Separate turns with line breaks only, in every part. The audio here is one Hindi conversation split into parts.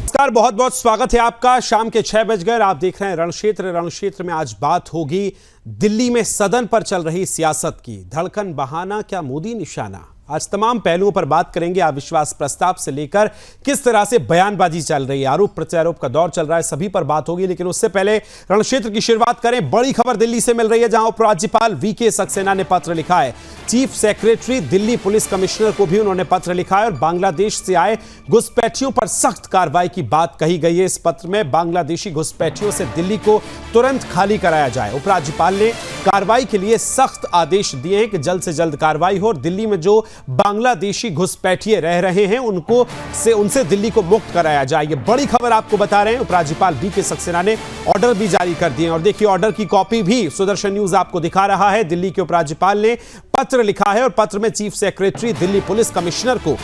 नमस्कार, बहुत बहुत स्वागत है आपका। शाम के 6 बज गए, आप देख रहे हैं रणक्षेत्र। रणक्षेत्र में आज बात होगी दिल्ली में सदन पर चल रही सियासत की। धड़कन बहाना क्या मोदी निशाना, आज तमाम पहलुओं पर बात करेंगे। अविश्वास प्रस्ताव से लेकर किस तरह से बयानबाजी चल रही है, आरोप प्रत्यारोप का दौर चल रहा है, सभी पर बात होगी। लेकिन उससे पहले रणक्षेत्र की शुरुआत करें। बड़ी खबर दिल्ली से मिल रही है, जहां उपराज्यपाल वीके सक्सेना ने पत्र लिखा है। Chief secretary Delhi police commissioner को भी उन्होंने पत्र लिखा है और बांग्लादेश से आए घुसपैठियों पर सख्त कार्रवाई की बात कही गई है। इस पत्र में बांग्लादेशी घुसपैठियों से दिल्ली को तुरंत खाली कराया जाए। उपराज्यपाल ने कार्रवाई के लिए सख्त आदेश दिए हैं कि जल्द से जल्द कार्रवाई हो और दिल्ली में जो बांग्लादेशी घुसपैठिए रह रहे हैं उनसे दिल्ली को मुक्त कराया जाए। ये बड़ी खबर आपको बता रहे हैं। उपराज्यपाल वीके सक्सेना ने ऑर्डर भी जारी कर दिए और देखिए, ऑर्डर की कॉपी भी सुदर्शन न्यूज आपको दिखा रहा है। दिल्ली के उपराज्यपाल ने पत्र लिखा है और पत्र में chief secretary Delhi police commissioner को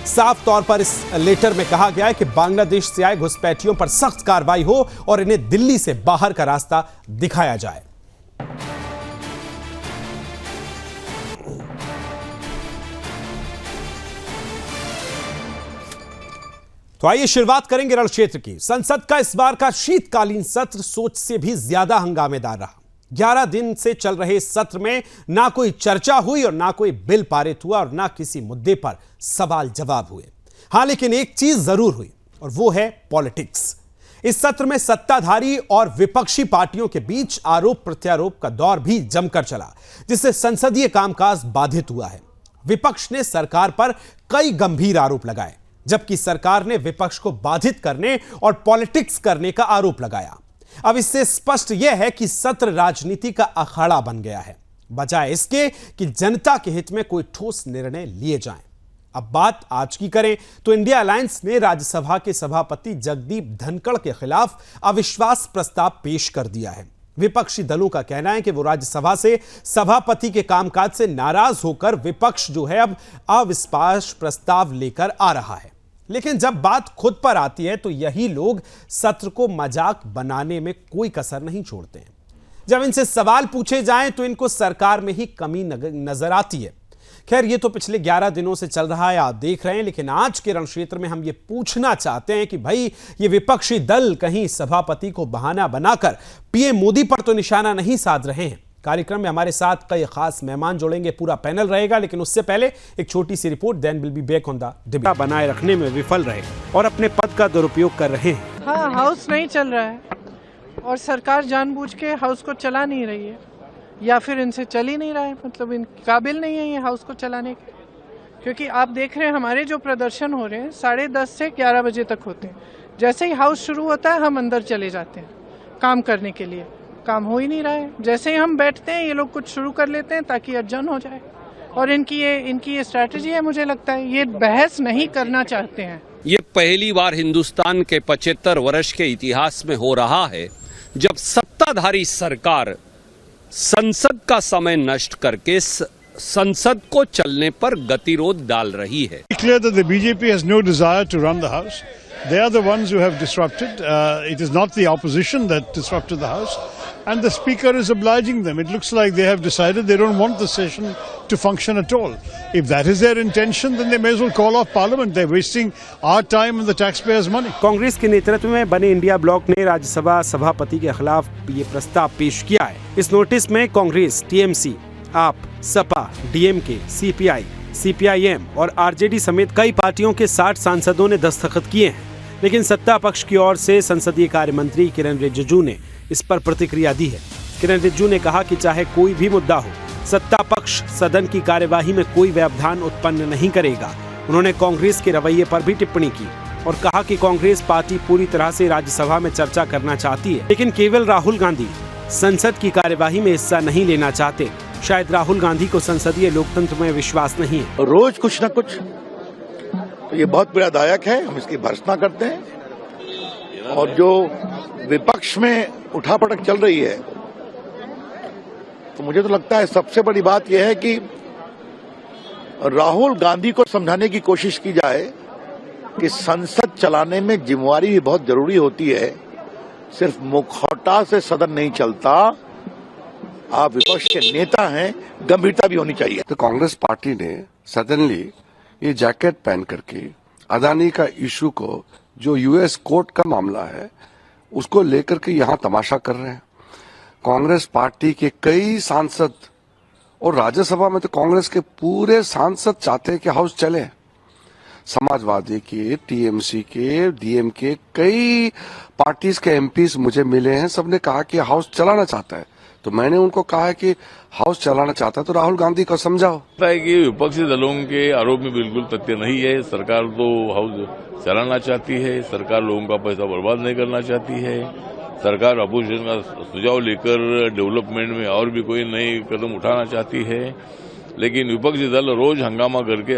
साफ तौर पर इस लेटर में कहा गया है कि बांग्लादेश से आए घुसपैठियों पर सख्त कार्रवाई हो और इन्हें दिल्ली से बाहर का रास्ता दिखाया जाए। तो आइए शुरुआत करेंगे रणक्षेत्र की। संसद का इस बार का शीतकालीन सत्र सोच से भी ज्यादा हंगामेदार रहा। 11 दिन से चल रहे इस सत्र में ना कोई चर्चा हुई और ना कोई बिल पारित हुआ और ना किसी मुद्दे पर सवाल जवाब हुए। हां, लेकिन एक चीज जरूर हुई और वो है पॉलिटिक्स। इस सत्र में सत्ताधारी और विपक्षी पार्टियों के बीच आरोप प्रत्यारोप का दौर भी जमकर चला, जिससे संसदीय कामकाज बाधित हुआ है। विपक्ष ने सरकार पर कई गंभीर आरोप लगाए, जबकि सरकार ने विपक्ष को बाधित करने और पॉलिटिक्स करने का आरोप लगाया। अब इससे स्पष्ट यह है कि सत्र राजनीति का अखाड़ा बन गया है, बजाय इसके कि जनता के हित में कोई ठोस निर्णय लिए जाएं। अब बात आज की करें तो इंडिया अलायंस ने राज्यसभा के सभापति जगदीप धनखड़ के खिलाफ अविश्वास प्रस्ताव पेश कर दिया है। विपक्षी दलों का कहना है कि वो राज्यसभा से सभापति के कामकाज से नाराज होकर विपक्ष जो है अब अविश्वास प्रस्ताव लेकर आ रहा है। लेकिन जब बात खुद पर आती है तो यही लोग सत्र को मजाक बनाने में कोई कसर नहीं छोड़ते हैं। जब इनसे सवाल पूछे जाएं तो इनको सरकार में ही कमी नजर आती है। खैर, ये तो पिछले 11 दिनों से चल रहा है, आप देख रहे हैं। लेकिन आज के रणक्षेत्र में हम ये पूछना चाहते हैं कि भाई, ये विपक्षी दल कहीं सभापति को बहाना बनाकर पीएम मोदी पर तो निशाना नहीं साध रहे हैं। कार्यक्रम में हमारे साथ कई खास मेहमान जुड़ेंगे, पूरा पैनल रहेगा। लेकिन उससे पहले एक छोटी सी report, then will be back on the debate. बनाए रखने में विफल रहे और अपने पद का दुरुपयोग कर रहे हैं।
हाँ, हाउस नहीं चल रहा है और सरकार जानबूझ के हाउस को चला नहीं रही है, या फिर इनसे चल ही नहीं रहा है। मतलब इन काबिल नहीं है ये हाउस को चलाने के। क्योंकि आप देख रहे हैं हमारे जो प्रदर्शन हो रहे हैं 10:30 से 11 बजे तक होते हैं। जैसे ही हाउस शुरू होता है हम अंदर चले जाते हैं काम करने के लिए। काम हो ही नहीं रहा है। जैसे ही हम बैठते हैं ये लोग कुछ शुरू कर लेते हैं ताकि अर्जन हो जाए। और इनकी ये स्ट्रैटेजी है। मुझे लगता है ये बहस नहीं करना चाहते हैं।
ये पहली बार हिंदुस्तान के 75 वर्ष के इतिहास में हो रहा है जब सत्ताधारी सरकार संसद का समय नष्ट करके संसद को चलने पर गतिरोध डाल रही है।
Clear that the BJP has no desire to run the house. They are the ones who have disrupted. It is not the opposition that disrupted the house, and the speaker is obliging them. It looks like they have decided they don't want the session to function at all. If that is their intention, then they may as well call off Parliament. They're wasting our time and the taxpayers' money.
Congress के नेतृत्व में बने इंडिया ब्लॉक ने राज्यसभा सभापति के खिलाफ ये प्रस्ताव पेश किया है। इस नोटिस में कांग्रेस, टीएमसी, आप, सपा, डीएमके, सीपीआई, सीपीआईएम और आरजेडी समेत कई पार्टियों के 60 सांसदों ने दस्तखत किए हैं। लेकिन सत्ता पक्ष की ओर से संसदीय कार्य मंत्री किरण रिजिजू ने इस पर प्रतिक्रिया दी है। किरण रिजिजू ने कहा कि चाहे कोई भी मुद्दा हो, सत्ता पक्ष सदन की कार्यवाही में कोई व्यवधान उत्पन्न नहीं करेगा। उन्होंने कांग्रेस के रवैये पर भी टिप्पणी की और कहा कि कांग्रेस पार्टी पूरी तरह से राज्यसभा में चर्चा करना चाहती है, लेकिन केवल राहुल गांधी संसद की कार्यवाही में हिस्सा नहीं लेना चाहते। शायद राहुल गांधी को संसदीय लोकतंत्र में विश्वास नहीं है।
रोज कुछ न कुछ, तो ये बहुत पीड़ादायक है, हम इसकी भर्त्सना करते हैं। और जो विपक्ष में उठापटक चल रही है, तो मुझे तो लगता है सबसे बड़ी बात यह है कि राहुल गांधी को समझाने की कोशिश की जाए कि संसद चलाने में जिम्मेवारी भी बहुत जरूरी होती है। सिर्फ मुखौटा से सदन नहीं चलता। आप विपक्ष के नेता हैं, गंभीरता भी होनी चाहिए।
तो कांग्रेस पार्टी ने सडनली ये जैकेट पहन करके अदानी का इशू को जो यूएस कोर्ट का मामला है उसको लेकर के यहाँ तमाशा कर रहे हैं। कांग्रेस पार्टी के कई सांसद और राज्यसभा में तो कांग्रेस के पूरे सांसद चाहते हैं कि हाउस चले। समाजवादी के, टीएमसी के, डीएमके कई पार्टीज के एमपीज मुझे मिले हैं, सबने कहा कि हाउस चलाना चाहता है। तो मैंने उनको कहा है कि हाउस चलाना चाहता है तो राहुल गांधी को समझाओ।
है कि विपक्षी दलों के आरोप में बिल्कुल तथ्य नहीं है। सरकार तो हाउस चलाना चाहती है, सरकार लोगों का पैसा बर्बाद नहीं करना चाहती है। सरकार अपोजिशन का सुझाव लेकर डेवलपमेंट में और भी कोई नई कदम उठाना चाहती है, लेकिन विपक्षी दल रोज हंगामा करके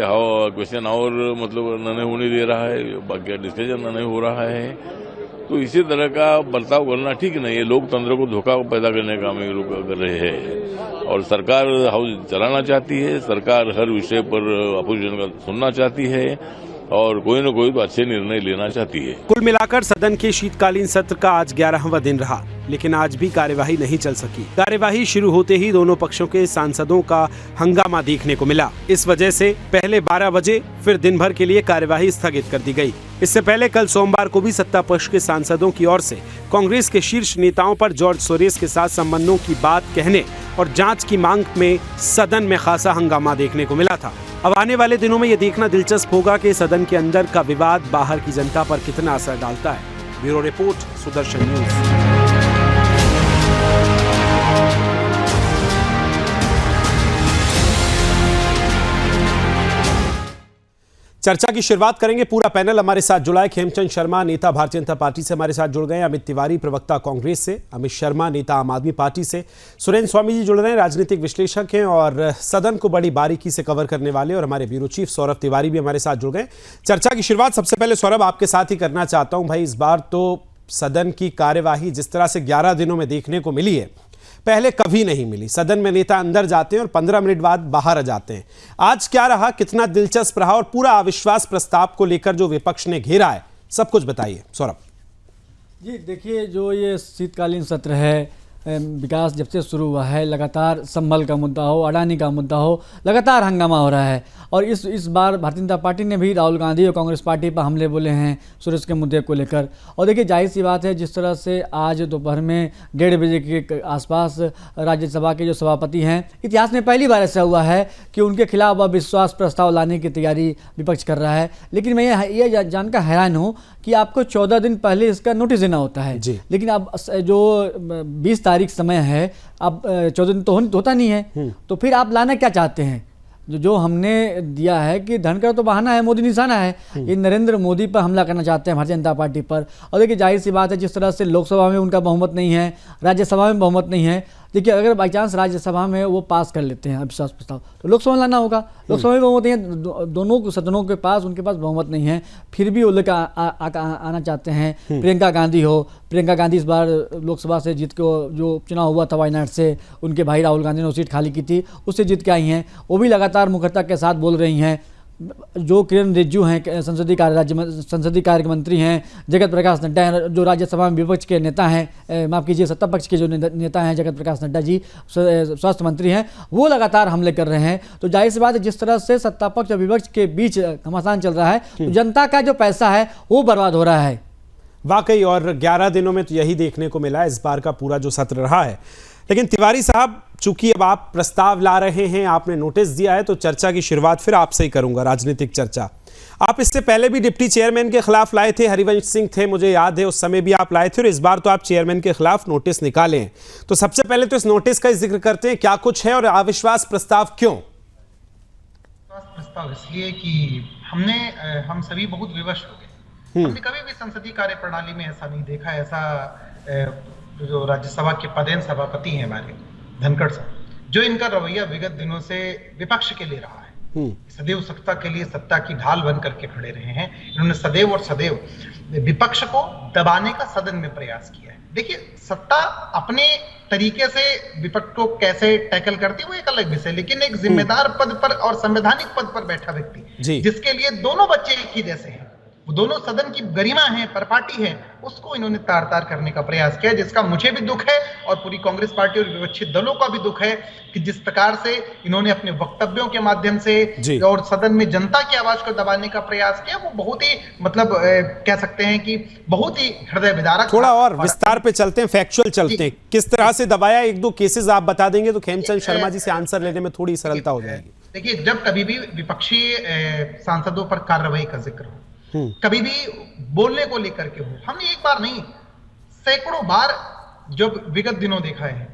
क्वेश्चन और मतलब नहीं होने दे रहा है, बाकी डिस्कशन नहीं हो रहा है। तो इसी तरह का बर्ताव करना ठीक नहीं है। लोकतंत्र को धोखा पैदा करने का काम ये लोग कर रहे हैं और सरकार हाउस चलाना चाहती है। सरकार हर विषय पर अपोजिशन का सुनना चाहती है और कोई न कोई तो अच्छे निर्णय लेना चाहती है।
कुल मिलाकर सदन के शीतकालीन सत्र का आज 11वां दिन रहा, लेकिन आज भी कार्यवाही नहीं चल सकी। कार्यवाही शुरू होते ही दोनों पक्षों के सांसदों का हंगामा देखने को मिला। इस वजह से पहले 12 बजे फिर दिन भर के लिए कार्यवाही स्थगित कर दी गई। इससे पहले कल सोमवार को भी सत्ता पक्ष के सांसदों की ओर से कांग्रेस के शीर्ष नेताओं पर जॉर्ज सोरेस के साथ संबंधों की बात कहने और जांच की मांग में सदन में खासा हंगामा देखने को मिला था। अब आने वाले दिनों में यह देखना दिलचस्प होगा कि सदन के अंदर का विवाद बाहर की जनता पर कितना असर डालता है। Bureau report, Sudarshan news. चर्चा की शुरुआत करेंगे। पूरा पैनल हमारे साथ जुड़ा है। खेमचंद शर्मा, नेता भारतीय जनता पार्टी से हमारे साथ जुड़ गए हैं। अमित तिवारी, प्रवक्ता कांग्रेस से। अमित शर्मा, नेता आम आदमी पार्टी से। सुरेंद्र स्वामी जी जुड़ रहे हैं, राजनीतिक विश्लेषक हैं और सदन को बड़ी बारीकी से कवर करने वाले। और हमारे ब्यूरो चीफ सौरभ तिवारी भी हमारे साथ जुड़ गए। चर्चा की शुरुआत सबसे पहले सौरभ आपके साथ ही करना चाहता हूं। भाई, इस बार तो सदन की कार्यवाही जिस तरह से 11 दिनों में देखने को मिली है, पहले कभी नहीं मिली। सदन में नेता अंदर जाते हैं और 15 मिनट बाद बाहर आ जाते हैं। आज क्या रहा, कितना दिलचस्प रहा और पूरा अविश्वास प्रस्ताव को लेकर जो विपक्ष ने घेरा है, सब कुछ बताइए सौरभ
जी। देखिए, जो ये शीतकालीन सत्र है, विकास जब से शुरू हुआ है, लगातार संभल का मुद्दा हो, अडानी का मुद्दा हो, लगातार हंगामा हो रहा है। और इस बार भारतीय जनता पार्टी ने भी राहुल गांधी और कांग्रेस पार्टी पर हमले बोले हैं सुरेश के मुद्दे को लेकर। और देखिए, जाहिर सी बात है, जिस तरह से आज दोपहर में 1:30 बजे के आसपास राज्यसभा के जो सभापति हैं, इतिहास में पहली बार ऐसा हुआ है कि उनके खिलाफ अविश्वास प्रस्ताव लाने की तैयारी विपक्ष कर रहा है। लेकिन मैं ये जानकर हैरान हूँ कि आपको 14 दिन पहले इसका नोटिस देना होता है, लेकिन अब जो 20 तारीख समय है, अब 14 दिन तो होता नहीं है। तो फिर आप लाना क्या चाहते हैं? जो हमने दिया है कि धनकर तो बहाना है, मोदी निशाना है। ये नरेंद्र मोदी पर हमला करना चाहते हैं, भारतीय जनता पार्टी पर। और देखिए, जाहिर सी बात है, जिस तरह से लोकसभा में उनका बहुमत नहीं है, राज्यसभा में बहुमत नहीं है। देखिए, अगर बाई चांस राज्यसभा में वो पास कर लेते हैं अविश्वास प्रस्ताव, तो लोकसभा में लाना होगा। लोकसभा में बहुमत नहीं है, दोनों सदनों के पास उनके पास बहुमत नहीं है, फिर भी वो लेकर आना चाहते हैं। प्रियंका गांधी हो, प्रियंका गांधी इस बार लोकसभा से जीत के, जो उपचुनाव हुआ था वायनाड से, उनके भाई राहुल गांधी ने वो सीट खाली की थी, उससे जीत के आई हैं। वो भी लगातार मुखरता के साथ बोल रही हैं। जो किरण रिजिजू हैं, संसदीय कार्य मंत्री हैं, जगत प्रकाश नड्डा हैं, जो राज्यसभा में विपक्ष के नेता हैं, माफ़ कीजिए सत्ता पक्ष के जो नेता हैं, जगत प्रकाश नड्डा जी स्वास्थ्य मंत्री हैं, वो लगातार हमले कर रहे हैं। तो जाहिर सी बात है, जिस तरह से सत्ता पक्ष और विपक्ष के बीच घमासान चल रहा है, तो जनता का जो पैसा है वो बर्बाद हो रहा है
वाकई। और 11 दिनों में तो यही देखने को मिला इस बार का पूरा जो सत्र रहा है। लेकिन तिवारी साहब, चूंकि अब आप प्रस्ताव ला रहे हैं, आपने नोटिस दिया है, तो चर्चा की शुरुआत फिर आपसे ही करूंगा, राजनीतिक चर्चा। आप इससे पहले भी डिप्टी चेयरमैन के खिलाफ लाए थे, हरिवंश सिंह थे, मुझे याद है, उस समय भी आप लाए थे। और इस बार तो आप चेयरमैन के खिलाफ नोटिस निकाले हैं। तो सबसे पहले तो इस नोटिस का जिक्र करते हैं, क्या कुछ है और अविश्वास प्रस्ताव क्यों?
प्रस्ताव इसलिए कि हम सभी बहुत विवश हो गए। हमने कभी भी संसदीय कार्य प्रणाली में ऐसा नहीं देखा। ऐसा जो राज्यसभा के पदेन सभापति हैं हमारे धनखड़ साहब, जो इनका रवैया विगत दिनों से विपक्ष के लिए रहा है, सदैव सत्ता के लिए सत्ता की ढाल बन करके खड़े रहे हैं। इन्होंने सदैव और सदैव विपक्ष को दबाने का सदन में प्रयास किया है। देखिए, सत्ता अपने तरीके से विपक्ष को कैसे टैकल करती है वो एक अलग विषय, लेकिन एक जिम्मेदार पद पर और संवैधानिक पद पर बैठा व्यक्ति, जिसके लिए दोनों बच्चे एक ही जैसे हैं, दोनों सदन की गरिमा है, परपाटी है, उसको इन्होंने तार तार करने का प्रयास किया, जिसका मुझे भी दुख है और पूरी कांग्रेस पार्टी और विपक्षी दलों का भी दुख है कि जिस प्रकार से इन्होंने अपने वक्तव्यों के माध्यम से और सदन में जनता की आवाज को दबाने का प्रयास किया, वो बहुत ही मतलब कह सकते हैं कि बहुत ही हृदय विदारक।
थोड़ा और विस्तार पे चलते हैं, फैक्चुअल चलते हैं, किस तरह से दबाया, एक दो केसेस आप बता देंगे तो खेमचंद शर्मा जी से आंसर लेने में थोड़ी सरलता हो जाएगी।
देखिए, जब कभी भी विपक्षी सांसदों पर कार्रवाई का जिक्र हो, कभी भी बोलने को लेकर के हो, हमने एक बार नहीं सैकड़ों बार जब विगत दिनों देखा है,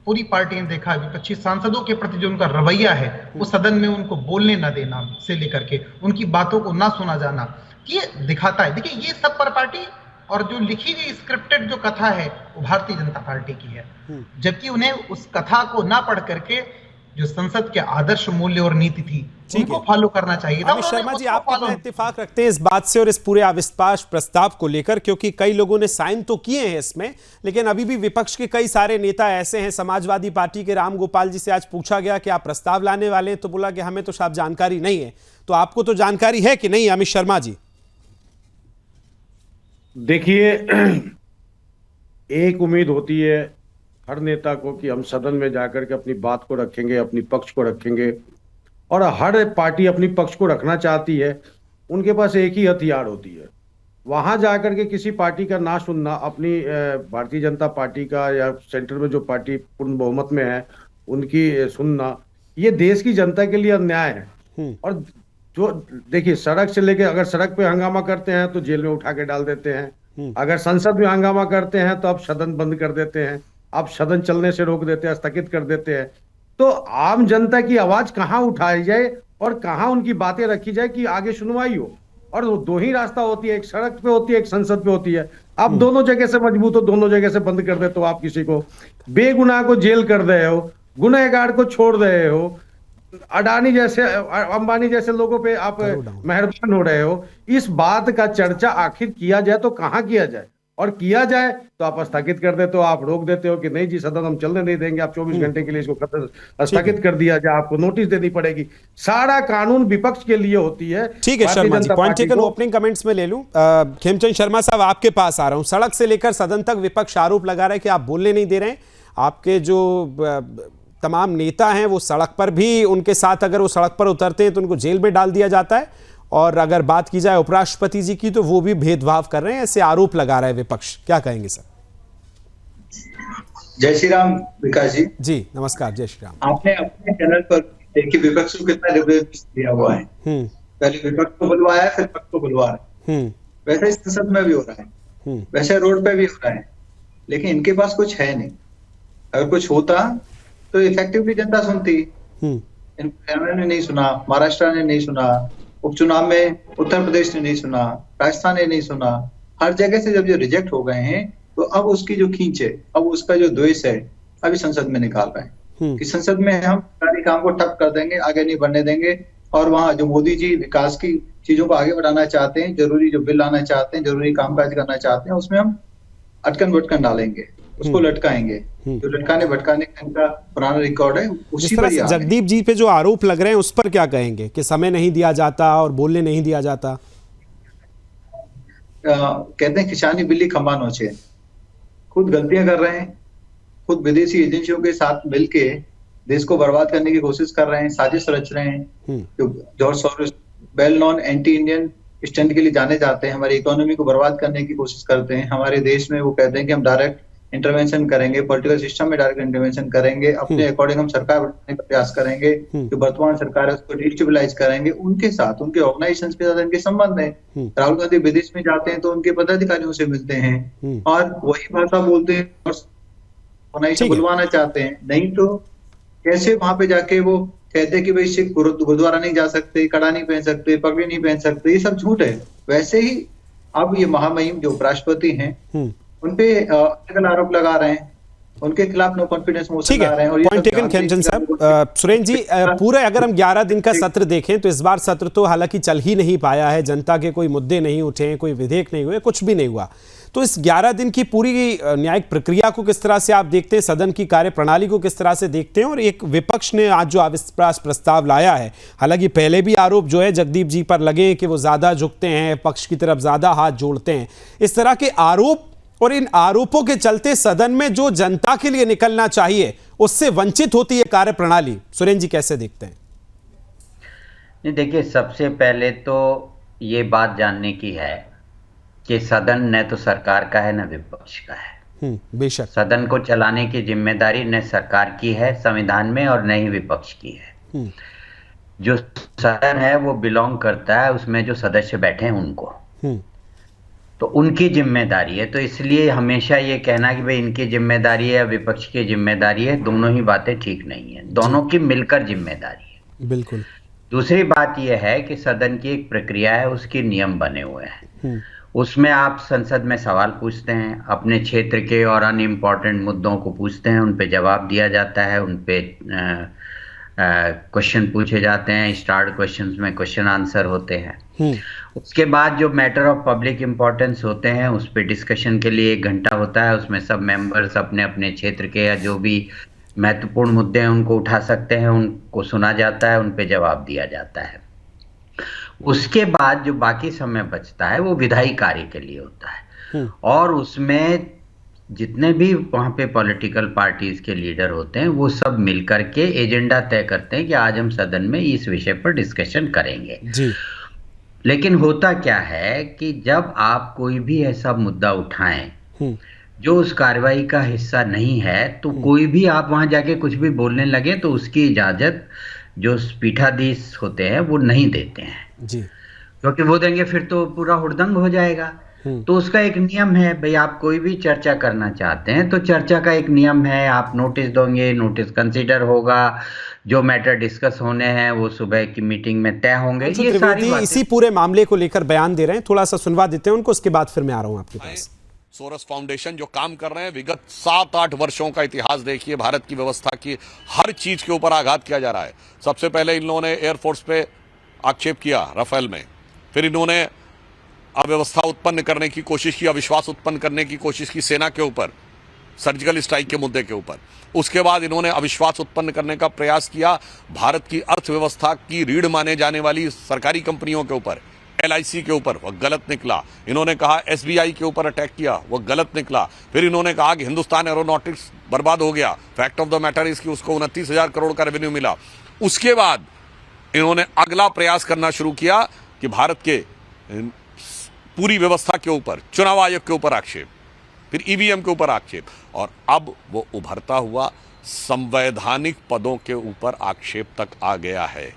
पूरी पार्टी ने देखा है, विपक्षी सांसदों के प्रति जो उनका रवैया है, वो सदन में उनको बोलने ना देना से लेकर के उनकी बातों को ना सुना जाना, ये दिखाता है। देखिए, ये सब पर पार्टी और जो लिखी गई स्क्रिप्टेड जो कथा है वो भारतीय जनता पार्टी की है, जबकि उन्हें उस कथा को ना पढ़ करके जो संसद के आदर्श मूल्य और नीति थी उनको फॉलो करना चाहिए था।
अमित शर्मा जी, आप कितना इत्तेफाक रखते हैं इस बात से और इस पूरे अविश्वास प्रस्ताव को लेकर, क्योंकि कई लोगों ने साइन तो किए हैं इसमें, लेकिन अभी भी विपक्ष के कई सारे नेता ऐसे हैं। समाजवादी पार्टी के राम गोपाल जी से आज पूछा गया कि आप प्रस्ताव लाने वाले हैं, तो बोला कि हमें तो साफ जानकारी नहीं है। तो आपको तो जानकारी है कि नहीं अमित शर्मा जी?
देखिए, एक उम्मीद होती है हर नेता को कि हम सदन में जाकर के अपनी बात को रखेंगे, अपनी पक्ष को रखेंगे, और हर पार्टी अपनी पक्ष को रखना चाहती है। उनके पास एक ही हथियार होती है, वहां जाकर के किसी पार्टी का ना सुनना, अपनी भारतीय जनता पार्टी का या सेंटर में जो पार्टी पूर्ण बहुमत में है उनकी सुनना, ये देश की जनता के लिए अन्याय है। और जो देखिए, सड़क से लेके अगर सड़क पे हंगामा करते हैं तो जेल में उठा के डाल देते हैं, अगर संसद में हंगामा करते हैं तो अब सदन बंद कर देते हैं, अब सदन चलने से रोक देते हैं, स्थगित कर देते हैं। तो आम जनता की आवाज कहां उठाई जाए और कहां उनकी बातें रखी जाए कि आगे सुनवाई हो? और दो ही रास्ता होती है, एक सड़क पे होती है, एक संसद पे होती है। आप दोनों जगह से मजबूत हो, दोनों जगह से बंद कर दे तो आप किसी को बेगुनाह को जेल कर रहे हो, गुनहगार को छोड़ रहे हो, अडानी जैसे अंबानी जैसे लोगों पे आप मेहरबान हो रहे हो। इस बात का चर्चा आखिर किया जाए तो कहां किया जाए? और किया जाए तो आप स्थगित कर देते हो, आप रोक देते हो कि नहीं जी सदन हम चलने नहीं देंगे, आप 24 घंटे के लिए इसको स्थगित कर दिया जाए, आपको नोटिस देनी पड़ेगी। सारा कानून विपक्ष के लिए होती है।
ठीक है Sharma ji, point taken. Opening comments में ले लूं। खेमचंद शर्मा साहब, आपके पास आ रहा हूं। सड़क से लेकर सदन तक विपक्ष आरोप लगा रहा है कि आप बोलने नहीं दे रहे हैं। आपके जो तमाम नेता हैं वो सड़क पर भी, उनके साथ अगर वो सड़क पर उतरते हैं तो उनको जेल में डाल दिया जाता है, और अगर बात की जाए उपराष्ट्रपति जी की तो वो भी भेदभाव कर रहे हैं, ऐसे आरोप लगा रहा है विपक्ष। क्या कहेंगे सर?
जय श्री राम विकास जी।
जी नमस्कार, जय श्री राम।
आपने अपने चैनल पर देखिए विपक्ष को कितना रिप्रेजेंटेशन दिया हुआ है। पहले विपक्ष को बुलवाया है, फिर पक्ष को बुलवा रहे हैं। वैसे इस संसद में भी हो रहा है, वैसे रोड पे भी हो रहा है, लेकिन इनके पास कुछ है नहीं। अगर कुछ होता तो इफेक्टिवली जनता सुनती। हरियाणा ने नहीं सुना, महाराष्ट्र ने नहीं सुना, उपचुनाव में उत्तर प्रदेश ने नहीं सुना, राजस्थान ने नहीं सुना। हर जगह से जब जो रिजेक्ट हो गए हैं तो अब उसकी जो खींच है, अब उसका जो द्वेष है, अभी संसद में निकाल रहे हैं कि संसद में हम सारे काम को ठप कर देंगे, आगे नहीं बढ़ने देंगे। और वहां जो मोदी जी विकास की चीजों को आगे बढ़ाना चाहते हैं, जरूरी जो बिल लाना चाहते हैं, जरूरी कामकाज करना चाहते हैं, उसमें हम अटकन बटकन डालेंगे, उसको लटकाएंगे। जो लटकाने भटकाने का इनका पुराना रिकॉर्ड है, उसी पर
जगदीप जी पे जो आरोप लग रहे हैं उस पर क्या कहेंगे कि समय नहीं दिया जाता और बोलने नहीं दिया जाता?
कहते हैं किसानी बिल्ली खंबा नोचे। खुद गलतियां कर रहे हैं, खुद विदेशी एजेंसियों के साथ मिलके देश को बर्बाद करने की कोशिश कर रहे हैं, साजिश रच रहे हैं। जो George Soros well non anti Indian stunt के लिए जाने जाते हैं, हमारी इकोनॉमी को बर्बाद करने की कोशिश करते हैं। हमारे देश में वो कहते हैं कि हम डायरेक्ट इंटरवेंशन करेंगे, पॉलिटिकल सिस्टम में डायरेक्ट इंटरवेंशन करेंगे, अपने अकॉर्डिंग हम सरकार बनाने का प्रयास करेंगे, जो वर्तमान सरकार है उसको डिस्टेबलाइज करेंगे। उनके साथ, उनके ऑर्गेनाइजेशन के साथ इनके संबंध है। राहुल गांधी विदेश में जाते हैं तो उनके पदाधिकारियों से मिलते हैं और वही भाषा बोलते हैं और ऑर्गेनाइजेशन बुलवाना चाहते हैं। नहीं तो कैसे वहां पे जाके वो कहते हैं कि भाई सिख गुरुद्वारा नहीं जा सकते, कड़ा नहीं पहन सकते, पगड़ी नहीं पहन सकते, ये सब झूठ है। वैसे ही अब ये महामहिम जो उपराष्ट्रपति हैं उनपे अलग आरोप लगा रहे हैं उनके खिलाफ नो कॉन्फिडेंस मोशन
ठीक
आ रहे हैं। और
है,
ये
पॉइंट
सब
टेकन
जानते हैं
खैमचंद
कि
साहब। सुरेंद्र जी, पूरे अगर हम 11 दिन का सत्र देखें तो इस बार सत्र तो हालांकि चल ही नहीं पाया है, जनता के कोई मुद्दे नहीं उठे हैं, कोई विधेयक नहीं हुए, कुछ भी नहीं हुआ। तो इस 11 दिन की पूरी न्यायिक प्रक्रिया को किस तरह से आप देखते हैं, सदन की कार्यप्रणाली को किस तरह से देखते हैं? और एक विपक्ष ने आज जो अविश्वास प्रस्ताव लाया है, हालांकि पहले भी आरोप जो है जगदीप जी पर लगे कि वो ज्यादा झुकते हैं, पक्ष की तरफ ज्यादा हाथ जोड़ते हैं, इस तरह के आरोप और इन आरोपों के चलते सदन में जो जनता के लिए निकलना चाहिए उससे वंचित होती है कार्यप्रणाली। सुरेंद्र जी कैसे देखते हैं?
नहीं, देखिए, सबसे पहले तो ये बात जानने की है कि सदन न तो सरकार का है न विपक्ष का है।
बेशक
सदन को चलाने की जिम्मेदारी न सरकार की है संविधान में और न ही विपक्ष की है। जो सदन है वो बिलोंग करता है उसमें जो सदस्य बैठे हैं उनको, तो उनकी जिम्मेदारी है। तो इसलिए हमेशा ये कहना कि भाई इनकी जिम्मेदारी है या विपक्ष की जिम्मेदारी है, दोनों ही बातें ठीक नहीं है, दोनों की मिलकर जिम्मेदारी है।
बिल्कुल।
दूसरी बात यह है कि सदन की एक प्रक्रिया है, उसके नियम बने हुए हैं। उसमें आप संसद में सवाल पूछते हैं, अपने क्षेत्र के और अनइम्पॉर्टेंट मुद्दों को पूछते हैं, उन पे जवाब दिया जाता है, उन पे क्वेश्चन पूछे जाते हैं, स्टार्ट क्वेश्चंस में क्वेश्चन आंसर होते हैं। उसके बाद जो मैटर ऑफ पब्लिक इंपॉर्टेंस होते हैं उस पे डिस्कशन के लिए 1 घंटा होता है, उसमें सब मेंबर्स अपने अपने क्षेत्र के या जो भी महत्वपूर्ण मुद्दे हैं उनको उठा सकते हैं, उनको सुना जाता है, उन पे जवाब दिया जाता है। उसके बाद जो बाकी समय बचता है वो विधायी कार्य के लिए होता है, और उसमें जितने भी वहाँ पे पॉलिटिकल पार्टीज के लीडर होते हैं वो सब मिलकर के एजेंडा तय करते हैं कि आज हम सदन में इस विषय पर डिस्कशन करेंगे जी। लेकिन होता क्या है कि जब आप कोई भी ऐसा मुद्दा उठाएं जो उस कार्रवाई का हिस्सा नहीं है, तो कोई भी आप वहां जाके कुछ भी बोलने लगे तो उसकी इजाजत जो पीठाधीश होते हैं वो नहीं देते हैं जी, क्योंकि वो देंगे फिर तो पूरा हुड़दंग हो जाएगा। तो उसका एक नियम है, भाई आप कोई भी चर्चा करना चाहते हैं तो चर्चा का एक नियम है, आप नोटिस दोगे, नोटिस कंसीडर होगा, जो मैटर डिस्कस होने हैं वो सुबह की मीटिंग में तय होंगे। ये सारी
इसी पूरे मामले को लेकर बयान दे रहे हैं, थोड़ा सा सुनवा देते हैं उनको, उसके बाद फिर मैं आ रहा हूं आपके पास।
सोरस फाउंडेशन जो काम कर रहे हैं, विगत 7-8 वर्षों का इतिहास देखिए, भारत की व्यवस्था की हर चीज के ऊपर आघात किया जा रहा है। सबसे पहले इन लोगों ने एयरफोर्स पे आक्षेप किया राफेल में, फिर इन्होंने अव्यवस्था उत्पन्न करने की कोशिश की, अविश्वास उत्पन्न करने की कोशिश की सेना के ऊपर, सर्जिकल स्ट्राइक के मुद्दे के ऊपर। उसके बाद इन्होंने अविश्वास उत्पन्न करने का प्रयास किया भारत की अर्थव्यवस्था की रीढ़ माने जाने वाली सरकारी कंपनियों के ऊपर, LIC के ऊपर, वह गलत निकला। इन्होंने कहा SBI के ऊपर अटैक किया, वह गलत निकला। फिर इन्होंने कहा कि हिंदुस्तान एरोनॉटिक्स बर्बाद हो गया। Fact of the matter is कि उसको 29,000 करोड़ का रेवेन्यू मिला। उसके बाद इन्होंने अगला प्रयास करना शुरू किया कि भारत के पूरी व्यवस्था के ऊपर, चुनाव आयोग के ऊपर आक्षेप, फिर EVM के ऊपर आक्षेप, और अब वो उभरता हुआ संवैधानिक पदों के ऊपर आक्षेप तक आ गया है।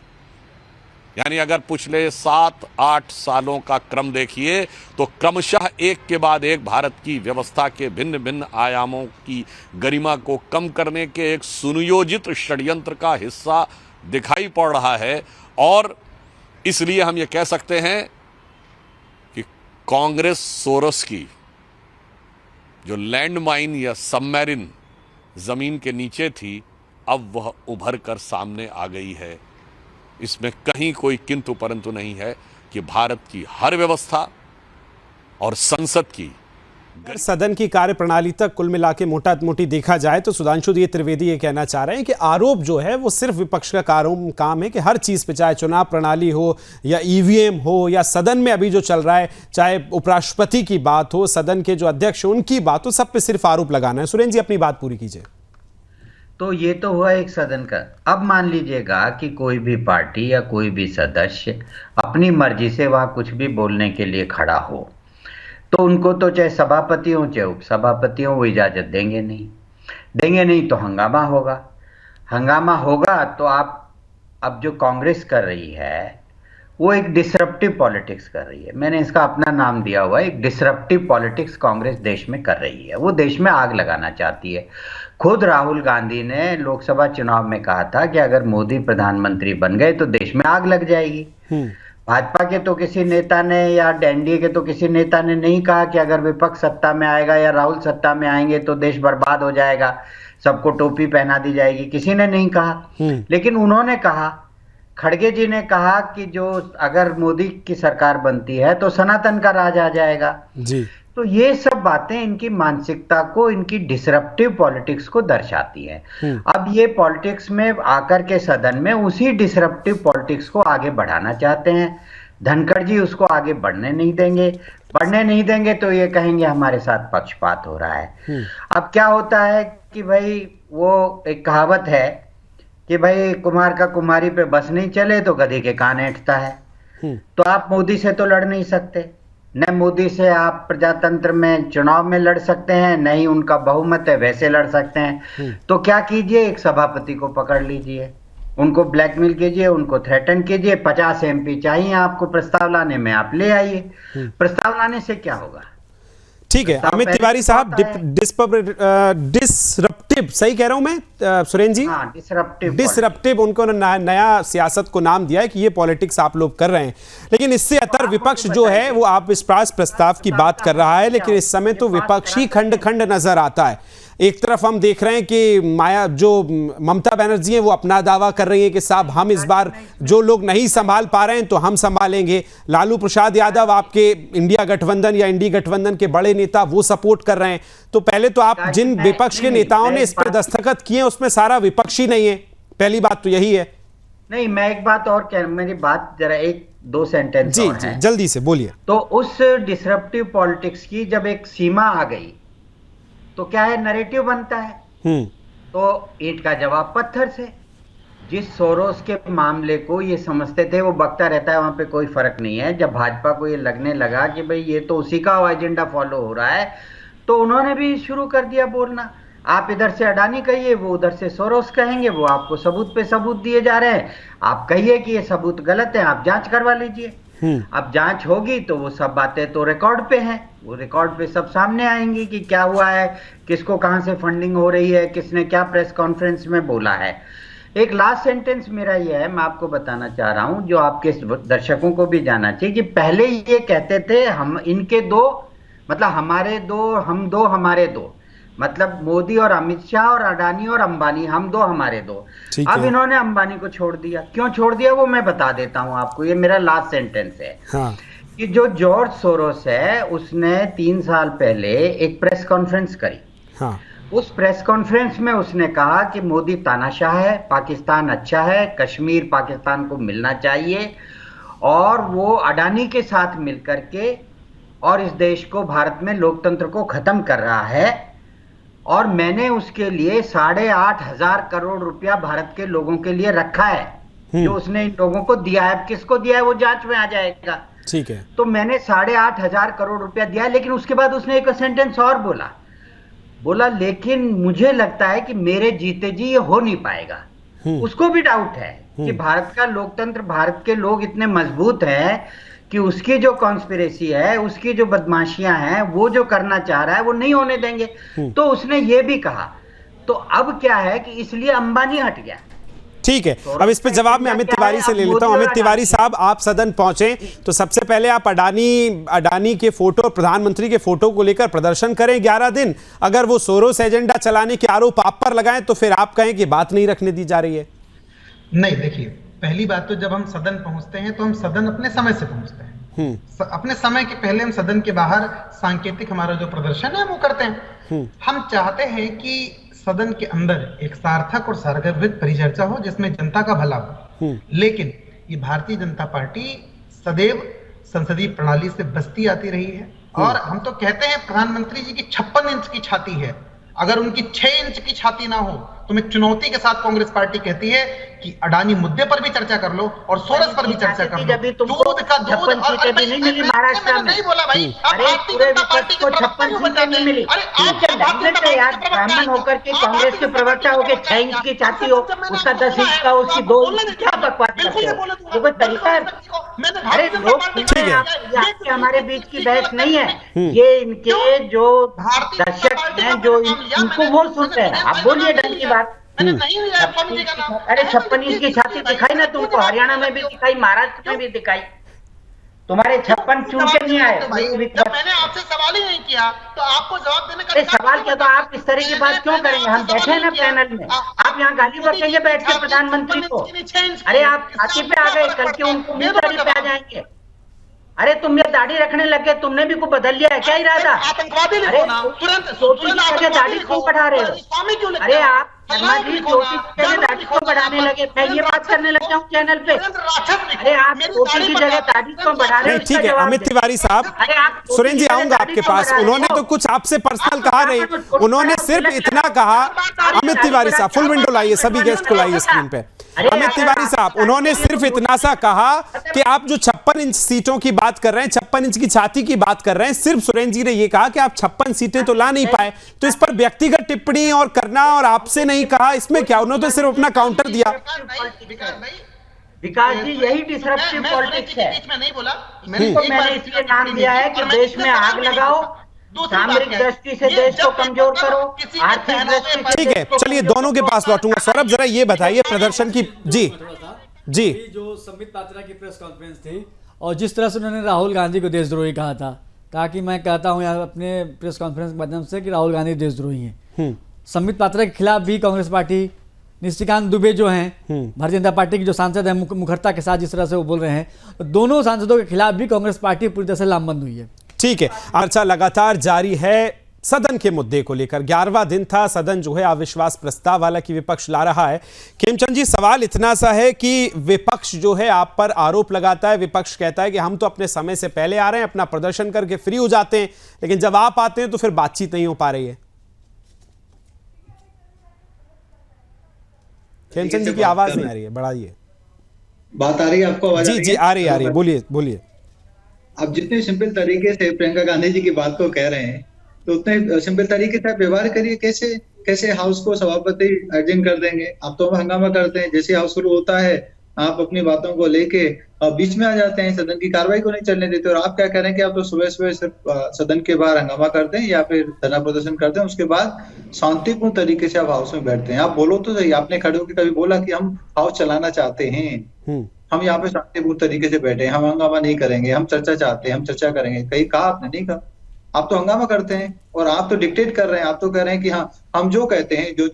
यानी अगर पिछले 7-8 सालों का क्रम देखिए तो क्रमशः एक के बाद एक भारत की व्यवस्था के भिन्न भिन्न आयामों की गरिमा को कम करने के एक सुनियोजित षड्यंत्र का हिस्सा दिखाई पड़ रहा है। और इसलिए हम ये कह सकते हैं कि कांग्रेस सोरस की जो लैंड माइन या सबमरीन जमीन के नीचे थी, अब वह उभर कर सामने आ गई है। इसमें कहीं कोई किंतु परंतु नहीं है कि भारत की हर व्यवस्था और संसद की,
सदन की कार्यप्रणाली तक कुल मिला के मोटा मोटी देखा जाए तो सुधांशु त्रिवेदी ये कहना चाह रहे हैं कि आरोप जो है वो सिर्फ विपक्ष का काम है कि हर चीज पे, चाहे चुनाव प्रणाली हो या EVM हो या सदन में अभी जो चल रहा है, चाहे उपराष्ट्रपति की बात हो, सदन के जो अध्यक्ष हैं उनकी बात हो, सब पे सिर्फ आरोप लगाना है। सुरेंद्र जी अपनी बात पूरी कीजिए।
तो ये तो हुआ एक सदन का। अब मान लीजिएगा कि कोई भी पार्टी या कोई भी सदस्य अपनी मर्जी से वहां कुछ भी बोलने के लिए खड़ा हो, तो उनको तो चाहे सभापति हो चाहे उपसभापति हो वो इजाजत देंगे नहीं तो हंगामा होगा। तो आप अब जो कांग्रेस कर रही है वो एक डिसरप्टिव पॉलिटिक्स कर रही है। मैंने इसका अपना नाम दिया हुआ है, एक डिसरप्टिव पॉलिटिक्स कांग्रेस देश में कर रही है। वो देश में आग लगाना चाहती है। खुद राहुल गांधी ने लोकसभा चुनाव में कहा था कि अगर मोदी प्रधानमंत्री बन गए तो देश में आग लग जाएगी। भाजपा के तो किसी नेता ने या एनडीए के तो किसी नेता ने नहीं कहा कि अगर विपक्ष सत्ता में आएगा या राहुल सत्ता में आएंगे तो देश बर्बाद हो जाएगा, सबको टोपी पहना दी जाएगी, किसी ने नहीं कहा। लेकिन उन्होंने कहा, खड़गे जी ने कहा कि जो अगर मोदी की सरकार बनती है तो सनातन का राज आ जाएगा
जी।
तो ये सब बातें इनकी मानसिकता को, इनकी डिसरप्टिव पॉलिटिक्स को दर्शाती है। अब ये पॉलिटिक्स में आकर के सदन में उसी डिसरप्टिव पॉलिटिक्स को आगे बढ़ाना चाहते हैं। धनखड़ जी उसको आगे बढ़ने नहीं देंगे तो ये कहेंगे हमारे साथ पक्षपात हो रहा है। अब क्या होता है कि भाई वो एक कहावत है कि भाई कुमार का कुमारी पे बस नहीं चले तो गधे के कान ऐंठता है। तो आप मोदी से तो लड़ नहीं सकते, न मोदी से आप प्रजातंत्र में चुनाव में लड़ सकते हैं, न ही उनका बहुमत है वैसे लड़ सकते हैं। तो क्या कीजिए, एक सभापति को पकड़ लीजिए, उनको ब्लैकमेल कीजिए, उनको थ्रेटन कीजिए, 50 MP चाहिए आपको प्रस्ताव लाने में, आप ले आइए। प्रस्ताव लाने से क्या होगा?
ठीक है अमित तिवारी साहब, डिसरप्टिव सही कह रहा हूं मैं सुरेन जी?
हाँ,
डिसरप्टिव उनको नया सियासत को नाम दिया है कि ये पॉलिटिक्स आप लोग कर रहे हैं। लेकिन इससे अतर विपक्ष जो है वो आप विश्वास प्रस्ताव की बात कर रहा है, लेकिन इस समय तो विपक्षी खंड नजर आता है। एक तरफ हम देख रहे हैं कि जो ममता बनर्जी हैं वो अपना दावा कर रही हैं कि साहब हम इस बार जो लोग नहीं संभाल पा रहे हैं तो हम संभालेंगे। लालू प्रसाद यादव आपके इंडिया गठबंधन या इंडी गठबंधन के बड़े नेता वो सपोर्ट कर रहे हैं। तो पहले तो आप जिन विपक्ष के नेताओं ने इस पर दस्तखत किए उसमें सारा विपक्षी नहीं है, पहली बात तो यही है।
नहीं, मैं एक बात और मेरी बात जरा 1-2 सेंटेंस
जी जी जल्दी से बोलिए।
तो उस डिसरप्टिव पॉलिटिक्स की जब एक सीमा आ गई तो क्या है, नैरेटिव बनता है। तो ईंट का जवाब पत्थर से। जिस सोरोस के मामले को ये समझते थे वो बकता रहता है, वहां पे कोई फर्क नहीं है। जब भाजपा को ये लगने लगा कि भाई ये तो उसी का एजेंडा फॉलो हो रहा है तो उन्होंने भी शुरू कर दिया बोलना। आप इधर से अडानी कहिए, वो उधर से सोरोस कहेंगे, वो आपको सबूत पे सबूत दिए जा रहे हैं। आप कहिए कि ये सबूत गलत है, आप जांच करवा लीजिए। अब जांच होगी तो वो सब बातें तो रिकॉर्ड पे हैं, वो रिकॉर्ड पे सब सामने आएंगी कि क्या हुआ है, किसको कहां से फंडिंग हो रही है, किसने क्या प्रेस कॉन्फ्रेंस में बोला है। एक लास्ट सेंटेंस मेरा ये है, मैं आपको बताना चाह रहा हूं, जो आपके दर्शकों को भी जानना चाहिए कि पहले ये कहते थे हम इनके दो, मतलब हमारे दो, हम दो, हमारे दो, मतलब मोदी और अमित शाह और अडानी और अंबानी, हम दो हमारे दो। अब इन्होंने अंबानी को छोड़ दिया। क्यों छोड़ दिया वो मैं बता देता हूं आपको, ये मेरा लास्ट सेंटेंस है। कि जो जॉर्ज सोरोस है उसने 3 साल पहले एक प्रेस कॉन्फ्रेंस करी। उस प्रेस कॉन्फ्रेंस में उसने कहा कि मोदी तानाशाह है, पाकिस्तान अच्छा है, कश्मीर पाकिस्तान को मिलना चाहिए, और वो अडानी के साथ मिलकर के और इस देश को, भारत में लोकतंत्र को खत्म कर रहा है। और मैंने उसके लिए 8,500 करोड़ रुपया भारत के लोगों के लिए रखा है, जो उसने इन लोगों को दिया है। किसको दिया है वो जांच में आ जाएगा।
ठीक है।
तो मैंने 8,500 करोड़ रुपया दिया है। लेकिन उसके बाद उसने एक सेंटेंस और बोला लेकिन मुझे लगता है कि मेरे जीते जी ये हो नहीं पाएगा। उसको भी डाउट है कि भारत का लोकतंत्र, भारत के लोग इतने मजबूत हैं कि उसकी जो कॉन्स्पिरेसी है, उसकी जो बदमाशियां हैं, वो जो करना चाह रहा है वो नहीं होने देंगे। तो उसने ये भी कहा। तो अब क्या है कि इसलिए अंबानी हट गया।
ठीक है, अब इस पे जवाब मैं अमित तिवारी से ले लेता हूं। अमित तिवारी साहब, आप सदन पहुंचे तो सबसे पहले आप अडानी के फोटो और प्रधानमंत्री के फोटो को लेकर प्रदर्शन करें 11 दिन। अगर वो सोरोस एजेंडा चलाने के आरोप आप पर लगाएं तो फिर आप कहें कि बात नहीं रखने दी जा रही है।
नहीं, देखिए, पहली बात तो जब हम सदन पहुंचते हैं तो हम सदन अपने समय से पहुंचते हैं। अपने समय के पहले हम सदन के बाहर सांकेतिक हमारा जो प्रदर्शन है वो करते हैं। हम चाहते हैं कि सदन के अंदर एक सार्थक और सारगर्भित परिचर्चा हो जिसमें जनता का भला हो। लेकिन ये भारतीय जनता पार्टी सदैव संसदीय प्रणाली से बचती आती रही है। और हम तो कहते हैं प्रधानमंत्री जी की 56 इंच की छाती है, अगर उनकी 6 इंच की छाती ना हो तो मैं चुनौती के साथ कांग्रेस पार्टी कहती है कि अडानी मुद्दे पर भी चर्चा कर लो और सोरस पर भी चर्चा कर लो। दूध का दूध
नहीं मिली महाराष्ट्र में,
नहीं बोला भाई।
पूरे विपक्ष को 56 सीटें नहीं मिली। यार, ब्राह्मण होकर के कांग्रेस के प्रवक्ता होकर 6 इंच की छाती हो, उसका 10 इंच का, उसकी 2 इंच, क्या बकवास करते हो? वो कोई तरीका है? अरे लोग, हमारे बीच की बहस नहीं है, ये इनके जो दर्शक हैं जो इनको वो सुनते हैं। आप बोलिए ढंग की बात। अरे 56 इंच की छाती दिखाई ना तुमको, हरियाणा में भी दिखाई, महाराष्ट्र में भी दिखाई। तुम्हारे 56 चुन के नहीं आए।
जब मैंने आपसे सवाल ही नहीं किया तो आपको जवाब देने का
सवाल किया तो आप इस तरह की बात क्यों करेंगे? हम बैठे हैं ना पैनल में, आप यहाँ गाली बकेंगे बैठ के प्रधानमंत्री को? अरे आप छाती पे आ गए, कल के उनको भी दाढ़ी पे आ जाएंगे। अरे तुम ये दाढ़ी रखने लगे, तुमने भी कुछ बदल लिया है क्या इरादा? अरे चोटी की जगह दाढ़ी क्यों बढ़ा रहे हो? अरे आप शर्मा जी चोटी की जगह दाढ़ी क्यों बढ़ाने लगे? मैं ये बात करने लग जाऊँ चैनल पे? अरे आप चोटी की जगह दाढ़ी क्यों बढ़ा रहे हो?
ठीक है अमित तिवारी साहब, सुरेंद्र जी आऊंगा आपके पास। उन्होंने तो कुछ आपसे पर्सनल कहा नहीं, उन्होंने सिर्फ इतना कहा। अमित तिवारी साहब फुल विंडो लाइए, सभी गेस्ट को लाइए स्क्रीन पे। अमित तिवारी साहब उन्होंने सिर्फ इतना सा कहा कि आप जो 56 इंच सीटों की बात कर रहे हैं, 56 इंच की छाती की बात कर रहे हैं, सिर्फ सुरेंद्र जी ने ये कहा कि आप 56 सीटें तो ला नहीं पाए, तो इस पर व्यक्तिगत टिप्पणी और करना और आपसे नहीं कहा, इसमें क्या? उन्होंने तो सिर्फ अपना काउंटर दिया।
विकास जी यही डिसरप्टिव पॉलिटिक्स है। मैंने इसलिए नाम दिया है कि देश में आग लगाओ, सामरिक दृष्टि से देश को कमजोर करो, आर्थिक दृष्टि से।
ठीक है चलिए दोनों के पास लौटूंगा। सौरभ जरा ये बताइए प्रदर्शन की। जी
जो संबित पात्रा की प्रेस कॉन्फ्रेंस थी और जिस तरह से उन्होंने राहुल गांधी को देशद्रोही कहा था, ताकि मैं कहता हूं यहाँ अपने प्रेस कॉन्फ्रेंस के माध्यम से कि राहुल गांधी देशद्रोही हैं। संबित पात्रा के खिलाफ भी कांग्रेस पार्टी, निशिकांत दुबे जो हैं भारतीय जनता पार्टी के जो सांसद हैं, मुखरता के साथ जिस तरह से वो बोल रहे हैं, दोनों सांसदों के खिलाफ भी कांग्रेस पार्टी पूरी तरह से लामबंद हुई है।
ठीक है, चर्चा लगातार जारी है सदन के मुद्दे को लेकर। 11वां दिन था, सदन जो है अविश्वास प्रस्ताव वाला की विपक्ष ला रहा है। खेमचंद जी सवाल इतना सा है कि विपक्ष जो है आप पर आरोप लगाता है, विपक्ष कहता है कि हम तो अपने समय से पहले आ रहे हैं, अपना प्रदर्शन करके फ्री हो जाते हैं, लेकिन जब आप आते हैं तो फिर बातचीत नहीं हो पा रही है। खेमचंद जी की आवाज नहीं आ रही है, बढ़ाइए।
बात आ रही है आपको?
जी जी आ रही है, बोलिए।
आप जितने सिंपल तरीके से प्रियंका गांधी जी की बात को कह रहे हैं, तो उतने सिंपल तरीके से आप व्यवहार करिए। कैसे हाउस को सभापति अर्जन कर देंगे? आप तो हंगामा करते हैं, जैसे हाउस शुरू होता है आप अपनी बातों को लेके बीच में आ जाते हैं, सदन की कार्रवाई को नहीं चलने देते। और आप क्या कह रहे हैं कि आप तो सुबह सिर्फ सदन के बाहर हंगामा करते हैं या फिर धरना प्रदर्शन करते हैं, उसके बाद शांतिपूर्ण तरीके से आप हाउस में बैठते हैं। आप बोलो तो सही, आपने खड़े होकर कभी बोला कि हम हाउस चलाना चाहते हैं, हम यहाँ पे शांतिपूर्ण तरीके से बैठे हैं, हम हंगामा नहीं करेंगे, हम चर्चा चाहते हैं, हम चर्चा करेंगे? कहीं कहा आपने? नहीं कहा। आप तो हंगामा करते हैं और आप तो डिक्टेट कर रहे हैं। आप तो कह रहे हैं कि हाँ हम जो कहते हैं, जो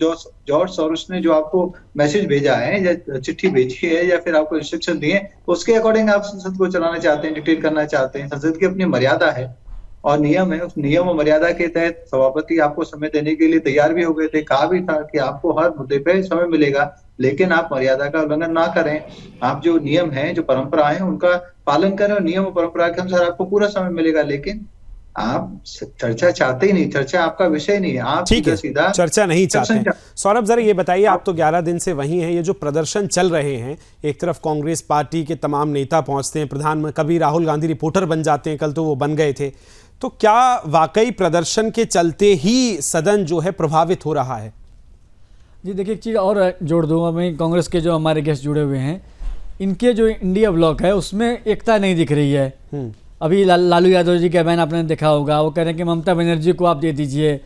जॉर्ज सोरोस ने जो आपको मैसेज भेजा है या चिट्ठी भेजी है या फिर आपको इंस्ट्रक्शन दिए, उसके अकॉर्डिंग आप संसद को चलाना चाहते हैं, डिक्टेट करना चाहते हैं। संसद की अपनी मर्यादा है और नियम है, उस नियम और मर्यादा के तहत सभापति आपको समय देने के लिए तैयार भी हो गए थे। कहा भी था कि आपको हर मुद्दे पे समय मिलेगा, लेकिन आप मर्यादा का उल्लंघन ना करें। आप जो नियम है, जो परंपरा है, उनका पालन करें और नियम और परंपरा के अनुसार आपको पूरा समय मिलेगा। लेकिन आप चर्चा चाहते ही नहीं, चर्चा आपका विषय नहीं है। आप सीधा
चर्चा नहीं चाहते। सौरभ जरा ये बताइए, आप तो 11 दिन से वहीं हैं, ये जो प्रदर्शन चल रहे हैं, एक तरफ कांग्रेस पार्टी के तमाम नेता पहुंचते हैं, प्रधानमंत्री कभी राहुल गांधी रिपोर्टर बन जाते हैं, कल तो वो बन गए थे, तो क्या वाकई प्रदर्शन के चलते ही सदन जो है प्रभावित हो रहा है?
जी देखिए एक चीज़ और जोड़ दूंगा मैं, कांग्रेस के जो हमारे गेस्ट जुड़े हुए हैं, इनके जो इंडिया ब्लॉक है उसमें एकता नहीं दिख रही है। अभी लालू यादव जी का बयान आपने देखा होगा, वो कह रहे हैं कि ममता बनर्जी को आप दे दीजिए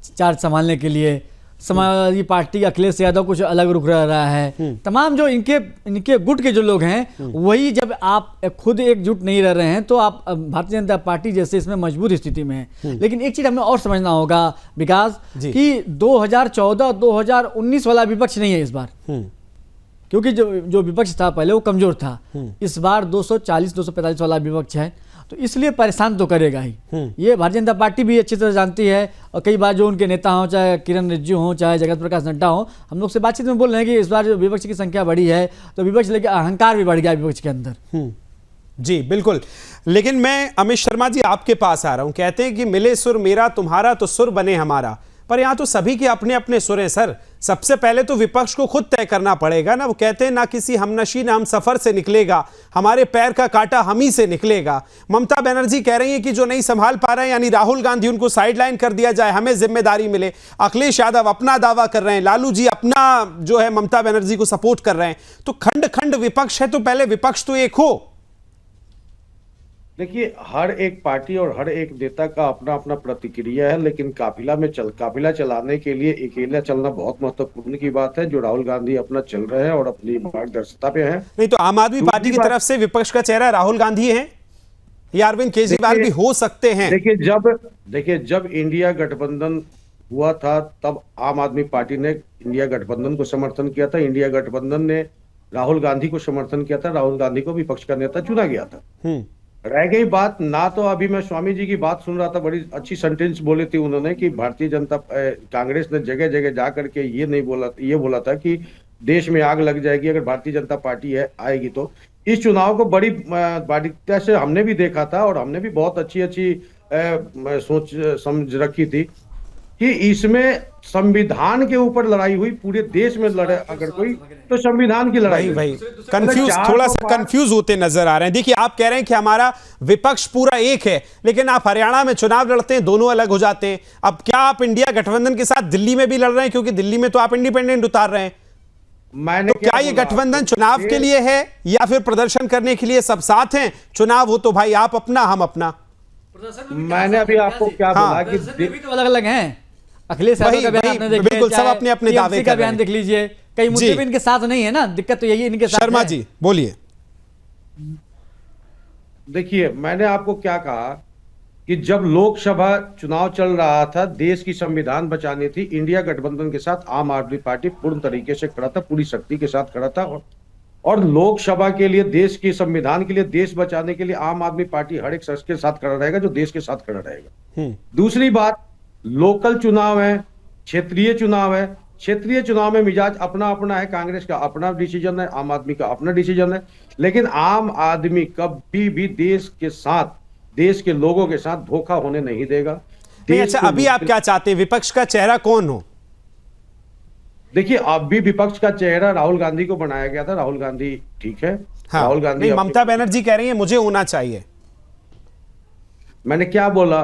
चार्ज संभालने के लिए। समाजवादी पार्टी अखिलेश यादव कुछ अलग रुख रहा है। तमाम जो इनके गुट के जो लोग हैं, वही जब आप खुद एकजुट नहीं रह रहे हैं तो आप भारतीय जनता पार्टी जैसे इसमें मजबूत स्थिति में है। लेकिन एक चीज हमें और समझना होगा विकास, कि 2014-2019 वाला विपक्ष नहीं है इस बार, क्योंकि जो विपक्ष था पहले वो कमजोर था। इस बार 240-245 वाला विपक्ष है, तो इसलिए परेशान तो करेगा ही। ये भारतीय जनता पार्टी भी अच्छी तरह जानती है और कई बार जो उनके नेता हों, चाहे किरण रिजिजू हों, चाहे जगत प्रकाश नड्डा हों, हम लोग से बातचीत में बोल रहे हैं कि इस बार जो विपक्ष की संख्या बढ़ी है तो विपक्ष लेके अहंकार भी बढ़ गया विपक्ष के अंदर।
जी बिल्कुल, लेकिन मैं अमित शर्मा जी आपके पास आ रहा हूं। कहते हैं कि मिले सुर मेरा तुम्हारा तो सुर बने हमारा, पर यहां तो सभी के अपने अपने सुर हैं सर। सबसे पहले तो विपक्ष को खुद तय करना पड़ेगा ना। वो कहते हैं ना किसी हमनशी ना हम सफर से निकलेगा, हमारे पैर का कांटा हम ही से निकलेगा। ममता बनर्जी कह रही है कि जो नहीं संभाल पा रहे हैं, यानी राहुल गांधी, उनको साइडलाइन कर दिया जाए, हमें जिम्मेदारी मिले। अखिलेश यादव अपना दावा कर रहे हैं, लालू जी अपना जो है ममता बनर्जी को सपोर्ट कर रहे हैं। तो खंड खंड विपक्ष है, तो पहले विपक्ष तो एक हो।
देखिए हर एक पार्टी और हर एक नेता का अपना अपना प्रतिक्रिया है, लेकिन काफिला चलाने के लिए अकेला चलना बहुत महत्वपूर्ण की बात है, जो राहुल गांधी अपना चल रहे हैं और अपनी मार्गदर्शिता पे है।
नहीं तो आम आदमी पार्टी की तरफ से विपक्ष का चेहरा राहुल गांधी है। या अरविंद केजरीवाल भी हो सकते हैं?
देखिए जब इंडिया गठबंधन हुआ था तब आम आदमी पार्टी ने इंडिया गठबंधन को समर्थन किया था। इंडिया गठबंधन ने राहुल गांधी को समर्थन किया था। राहुल गांधी को विपक्ष का नेता चुना गया था। रह गई बात ना, तो अभी मैं स्वामी जी की बात सुन रहा था, बड़ी अच्छी सेंटेंस बोली थी उन्होंने कि भारतीय जनता कांग्रेस ने जगह जगह जा करके ये बोला था कि देश में आग लग जाएगी अगर भारतीय जनता पार्टी आएगी। तो इस चुनाव को बड़ी बारीकिता से हमने भी देखा था और हमने भी बहुत अच्छी सोच समझ रखी थी कि इसमें संविधान के ऊपर लड़ाई हुई। पूरे देश में लड़े अगर कोई तो संविधान की लड़ाई।
भाई थोड़ा सा कंफ्यूज होते नजर आ रहे हैं। देखिए, आप कह रहे हैं कि हमारा विपक्ष पूरा एक है, लेकिन आप हरियाणा में चुनाव लड़ते हैं, दोनों अलग हो जाते हैं। अब क्या आप इंडिया गठबंधन के साथ दिल्ली में भी लड़ रहे हैं, क्योंकि दिल्ली में तो आप इंडिपेंडेंट उतार रहे हैं? तो क्या ये गठबंधन चुनाव के लिए है या फिर प्रदर्शन करने के लिए? सब साथ हैं, चुनाव हो तो भाई आप अपना हम अपना।
मैंने अभी आपको क्या बोला कि
तो अलग अलग हैं। अखिलेश यादव का बयान आपने देखा,
बिल्कुल सब अपने अपने दावे
का बयान देख लीजिए। कई मुद्दे भी इनके साथ नहीं है ना, दिक्कत तो यही इनके साथ।
शर्मा जी बोलिए।
देखिए, मैंने आपको क्या कहा कि जब लोकसभा चुनाव चल रहा था, देश की संविधान बचानी थी, इंडिया गठबंधन के साथ आम आदमी पार्टी पूर्ण तरीके से खड़ा था, पूरी शक्ति के साथ खड़ा था। और लोकसभा के लिए, देश की संविधान के लिए, देश बचाने के लिए आम आदमी पार्टी हर एक शख्स के साथ खड़ा रहेगा जो देश के साथ खड़ा रहेगा। दूसरी बात, लोकल चुनाव है, क्षेत्रीय चुनाव है। क्षेत्रीय चुनाव में मिजाज अपना अपना है। कांग्रेस का अपना डिसीजन है, आम आदमी का अपना डिसीजन है, लेकिन आम आदमी कभी भी देश के साथ, देश के लोगों के साथ धोखा होने नहीं देगा।
अच्छा, अभी आप क्या चाहते हैं, विपक्ष का चेहरा कौन हो?
देखिए, अभी विपक्ष का चेहरा राहुल गांधी को बनाया गया था। राहुल गांधी ठीक है।
हाँ,
राहुल गांधी,
ममता बनर्जी कह रही है मुझे होना चाहिए।
मैंने क्या बोला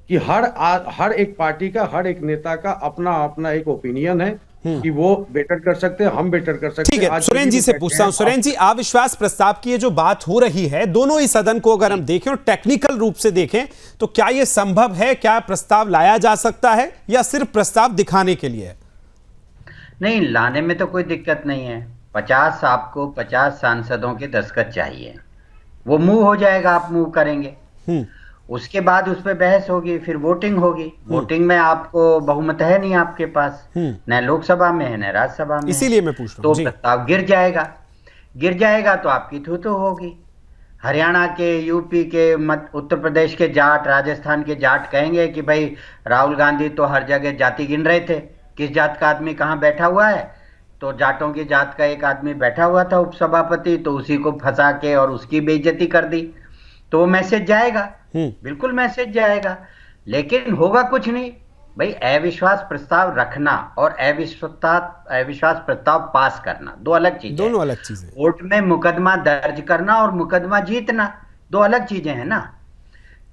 कि हर एक पार्टी का, हर एक नेता का अपना अपना एक ओपिनियन है कि वो बेटर कर सकते हैं, हम बेटर कर सकते हैं।
ठीक है, सुरेन जी से पूछता हूं। सुरेन जी, अविश्वास प्रस्ताव की ये जो बात हो रही है, दोनों ही सदन को अगर हम देखें और टेक्निकल रूप से देखें तो क्या ये संभव है? क्या प्रस्ताव लाया जा सकता है या सिर्फ प्रस्ताव दिखाने के लिए है?
नहीं, लाने में तो कोई दिक्कत नहीं है। 50 सांसदों के दस्तखत चाहिए, वो मूव हो जाएगा, आप मूव करेंगे, उसके बाद उस पर बहस होगी, फिर वोटिंग होगी। वोटिंग में आपको बहुमत है नहीं आपके पास, न लोकसभा में है न राज्यसभा में,
इसीलिए मैं पूछ रहा हूं।
तो प्रस्ताव गिर जाएगा तो आपकी थू होगी। हरियाणा के, यूपी के, उत्तर प्रदेश के जाट, राजस्थान के जाट कहेंगे कि भाई राहुल गांधी तो हर जगह जाति गिन रहे थे, किस जात का आदमी कहाँ बैठा हुआ है, तो जाटों की जात का एक आदमी बैठा हुआ था उपसभापति, तो उसी को फंसा के और उसकी बेइज्जती कर दी। तो वो मैसेज जाएगा, बिल्कुल मैसेज जाएगा, लेकिन होगा कुछ नहीं। भाई, अविश्वास प्रस्ताव रखना और अविश्वास प्रस्ताव पास करना दो अलग चीजें,
दोनों अलग चीजें।
कोर्ट में मुकदमा दर्ज करना और मुकदमा जीतना दो अलग चीजें हैं ना।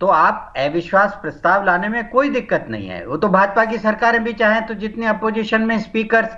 तो आप अविश्वास प्रस्ताव लाने में कोई दिक्कत नहीं है। वो तो भाजपा की सरकारें भी चाहें तो जितने अपोजिशन में स्पीकर्स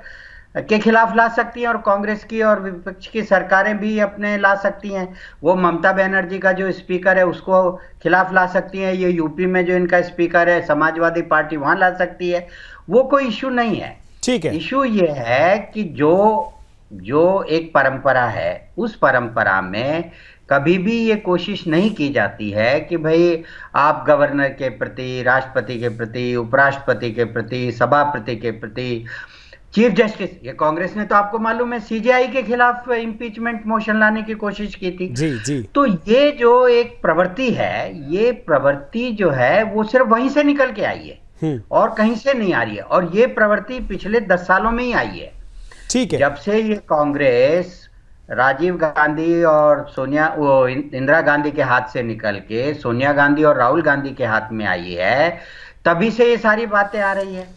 के खिलाफ ला सकती हैं, और कांग्रेस की और विपक्ष की सरकारें भी अपने ला सकती हैं। वो ममता बनर्जी का जो स्पीकर है उसको खिलाफ ला सकती हैं, ये यूपी में जो इनका स्पीकर है समाजवादी पार्टी वहां ला सकती है। वो कोई इशू नहीं है।
ठीक है,
इशू ये है कि जो एक परंपरा है, उस परंपरा में कभी भी ये कोशिश नहीं की जाती है कि भाई आप गवर्नर के प्रति, राष्ट्रपति के प्रति, उपराष्ट्रपति के प्रति, सभापति के प्रति, चीफ जस्टिस, ये कांग्रेस ने तो आपको मालूम है सीजेआई के खिलाफ इम्पीचमेंट मोशन लाने की कोशिश की थी।
जी।
तो ये जो एक प्रवृत्ति है, ये प्रवृत्ति जो है वो सिर्फ वहीं से निकल के आई है और कहीं से नहीं आ रही है, और ये प्रवृत्ति पिछले 10 सालों में ही आई है।
ठीक है,
जब से ये कांग्रेस राजीव गांधी और इंदिरा गांधी के हाथ से निकल के सोनिया गांधी और राहुल गांधी के हाथ में आई है, तभी से ये सारी बातें आ रही है।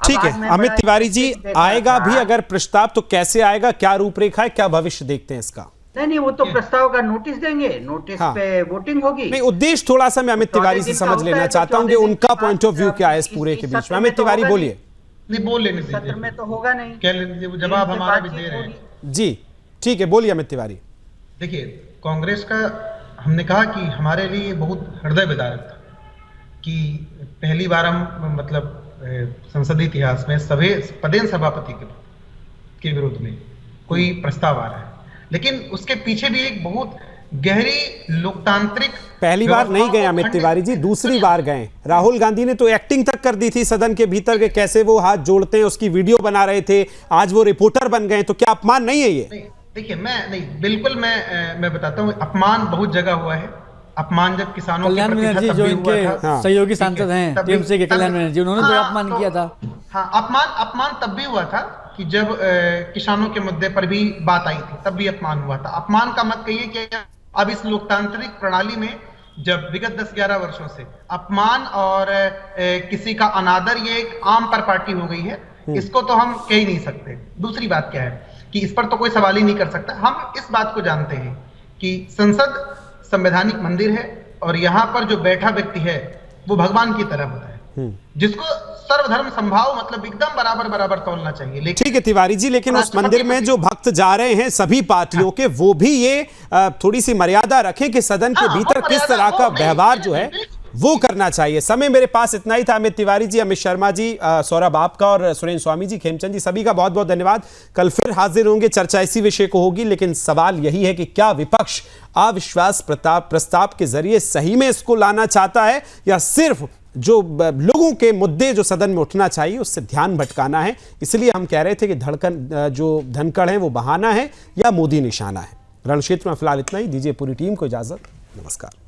ठीक है, अमित तिवारी जी, आएगा भी अगर प्रस्ताव तो कैसे आएगा, क्या रूपरेखा है, क्या भविष्य देखते हैं इसका?
नहीं, वो तो प्रस्ताव का नोटिस देंगे, नोटिस पे वोटिंग होगी।
नहीं, उद्देश्य थोड़ा सा मैं अमित तिवारी से समझ लेना चाहता हूं कि उनका पॉइंट ऑफ व्यू क्या है इस पूरे के बीच में। अमित तिवारी बोलिए।
नहीं, बोल लेने दीजिए,
सत्र में तो होगा नहीं,
कह लीजिए, जवाब हमारा भी दे रहे हैं।
जी ठीक है, बोलिए अमित तिवारी।
देखिए, कांग्रेस का हमने कहा कि हमारे लिए बहुत हृदय विदारक था कि पहली बार हम मतलब संसदीय इतिहास में सभी पदेन सभापति के विरुद्ध में कोई प्रस्ताव आ रहा है, लेकिन उसके पीछे भी एक बहुत गहरी लोकतांत्रिक
पहली बार नहीं गए अमित तिवारी जी, दूसरी बार गए। राहुल गांधी ने तो एक्टिंग तक कर दी थी सदन के भीतर के कैसे वो हाथ जोड़ते हैं, उसकी वीडियो बना रहे थे, आज वो रिपोर्टर बन गए, तो क्या अपमान नहीं है ये?
देखिए बिल्कुल मैं बताता हूँ, अपमान बहुत जगह हुआ है। अपमान जब किसानों
कल्याण बनर्जी जो इनके सहयोगी सांसद हैं टीएमसी के, कल्याण बनर्जी, उन्होंने तो अपमान किया था।
हाँ, अपमान तब भी हुआ था कि जब किसानों के मुद्दे पर भी बात आई थी, तब भी अपमान हुआ था। अपमान का मत कहिए कि अब इस लोकतांत्रिक प्रणाली में जब विगत 10-11 वर्षों से अपमान और किसी का अनादर ये एक आम परिपाटी हो गई है, इसको तो हम कह ही नहीं सकते। दूसरी बात क्या है कि इस पर तो कोई सवाल ही नहीं कर सकता। हम इस बात को जानते हैं कि संसद संवैधानिक मंदिर है और यहाँ पर जो बैठा व्यक्ति है वो भगवान की तरह होता है, जिसको सर्वधर्म संभाव मतलब एकदम बराबर तोलना चाहिए। लेकिन
ठीक है तिवारी जी, लेकिन उस मंदिर में जो भक्त जा रहे हैं सभी पार्टियों के, वो भी ये थोड़ी सी मर्यादा रखें कि सदन के भीतर किस तरह का व्यवहार जो है वो करना चाहिए। समय मेरे पास इतना ही था। अमित तिवारी जी, अमित शर्मा जी, सौरभ आपका और सुरेंद्र स्वामी जी, खेमचंद जी, सभी का बहुत बहुत धन्यवाद। कल फिर हाजिर होंगे, चर्चा इसी विषय को होगी, लेकिन सवाल यही है कि क्या विपक्ष अविश्वास प्रस्ताव के जरिए सही में इसको लाना चाहता है या सिर्फ जो लोगों के मुद्दे जो सदन में उठना चाहिए उससे ध्यान भटकाना है। इसलिए हम कह रहे थे कि जो धनखड़ है वो बहाना है या मोदी निशाना है। रणक्षेत्र में फिलहाल इतना ही। दीजिए पूरी टीम को इजाजत। नमस्कार।